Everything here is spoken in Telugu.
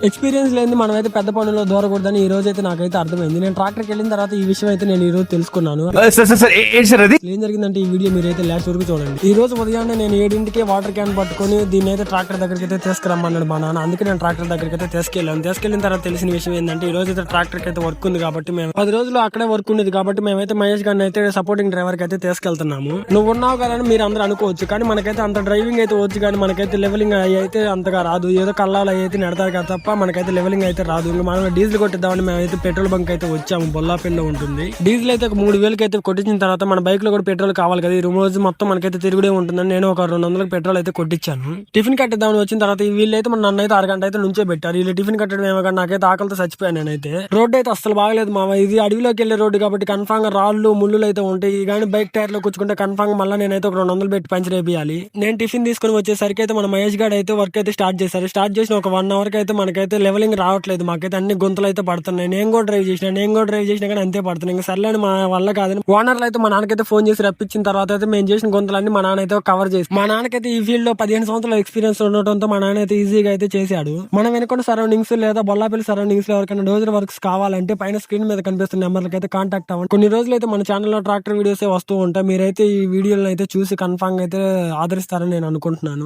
ఎక్స్పీరియన్స్ లేని మనం అయితే పెద్ద పనుల్లో దూరకూడదని ఈ రోజు అయితే నాకైతే అర్థమైంది. నేను ట్రాక్టర్కి వెళ్ళిన తర్వాత ఈ విషయం అయితే నేను ఈ రోజు తెలుసుకున్నాను. ఏం జరిగిందంటే ఈ వీడియో మీరు అయితే లాస్ట్ వరకు చూడండి. ఈ రోజు ఉదయాన్నే నేను 7ంటికి వాటర్ క్యాన్ పట్టుకొని దీన్ని అయితే ట్రాక్టర్ దగ్గరికి అయితే తీసుకురమ్మన్నాడు మా నాన్న. అందుకే నేను ట్రాక్టర్ దగ్గరికి అయితే తీసుకెళ్ళిన తర్వాత తెలిసిన విషయం ఏంటంటే ఈ రోజు అయితే ట్రాక్టర్ కి అయితే వర్క్ ఉంది కాబట్టి మేము 10 రోజులు అక్కడే వర్క్ ఉండేది కాబట్టి మేమైతే మహేష్ గారిని అయితే సపోర్టింగ్ డ్రైవర్ కి అయితే తీసుకెళ్తున్నాము. నువ్వు ఉన్నావు కదా అని మీరు అందరూ అనుకోవచ్చు, కానీ మనకైతే అంత డ్రైవింగ్ అయితే వచ్చు, కానీ మనకైతే లెవెలింగ్ అయితే అంతగా రాదు. ఏదో కళ్ళాలు అయితే నెడతారు కదా తప్ప మనకైతే లెవెలింగ్ అయితే రాదు. ఇంకా మనం డీజిల్ కొట్టిద్దామని మేమైతే పెట్రోల్ బంక్ అయితే వచ్చాము. బొల్లాపల్లిలో ఉంటుంది. డీజిల్ అయితే ఒక 3000కి అయితే కొట్టించిన తర్వాత మన బైక్ లో కూడా పెట్రోల్ కావాలి కదా. ఈ రోజు మొత్తం మనకైతే తిరుగుడే ఉంటుందని నేను ఒక 200కి పెట్రోల్ అయితే కొట్టించాను. టిఫిన్ కట్టిద్దామని వచ్చిన తర్వాత వీళ్ళైతే మన నన్ను అయితే అరగంట అయితే నుంచే పెట్టారు. వీళ్ళు టిఫిన్ కట్టడం ఏమో కానీ నాకైతే ఆకలితో చచ్చిపోయాను నేనైతే. రోడ్డు అయితే అసలు బాగలేదు మామ. ఇది అడవిలోకి వెళ్లే రోడ్డు కాబట్టి కన్ఫామ్ గా రాళ్ళు ముళ్ళు అయితే ఉంటాయి. కానీ బైక్ టైర్ లో కూర్చుంటే కన్ఫామ్ గా మళ్ళీ నేనైతే ఒక 200 పెట్టి పంచర్ వేయాలి. నేను టిఫిన్ తీసుకుని వచ్చేసరికి అయితే మన మహేష్ గారు అయితే వర్క్ అయితే స్టార్ట్ చేశారు. స్టార్ట్ చేసిన ఒక 1 అవర్ కి అయితే మనకైతే లెవెలింగ్ రావట్లేదు. మాకైతే అన్ని గుంతలు అయితే పడుతున్నాయి. నేను కూడా డ్రైవ్ చేసినా కానీ అంతే పడుతున్నాయి. ఇంకా సర్లేని మా వల్ల కాదని ఓనర్లు అయితే మా నాన్నకైతే ఫోన్ చేసి రప్పించిన తర్వాత అయితే మేము చేసిన గుంతలన్నీ మా నాన్న అయితే కవర్ చేసి, మా నాన్నకైతే ఈ ఫీల్డ్ లో 15 సంవత్సరాల ఎక్స్పీరియన్స్ ఉండటంతో మా నాన్న అయితే ఈజీగా అయితే చేశాడు. మనం వెనుకొండ సరౌండింగ్స్ లేదా బొల్లాపల్లి సరౌండింగ్స్ లో ఎవరికైనా డోజర్ వర్క్స్ కావాలంటే పైన స్క్రీన్ మీద కనిపిస్తున్న నెంబర్లకి అయితే కాంటాక్ట్ అవ్వండి. కొన్ని రోజులు అయితే మన ఛానల్లో ట్రాక్టర్ వీడియోస్ వస్తూ ఉంటాయి. మీరైతే ఈ వీడియోలను అయితే చూసి కన్ఫామ్ అయితే ఆదరిస్తారని నేను అనుకుంటున్నాను.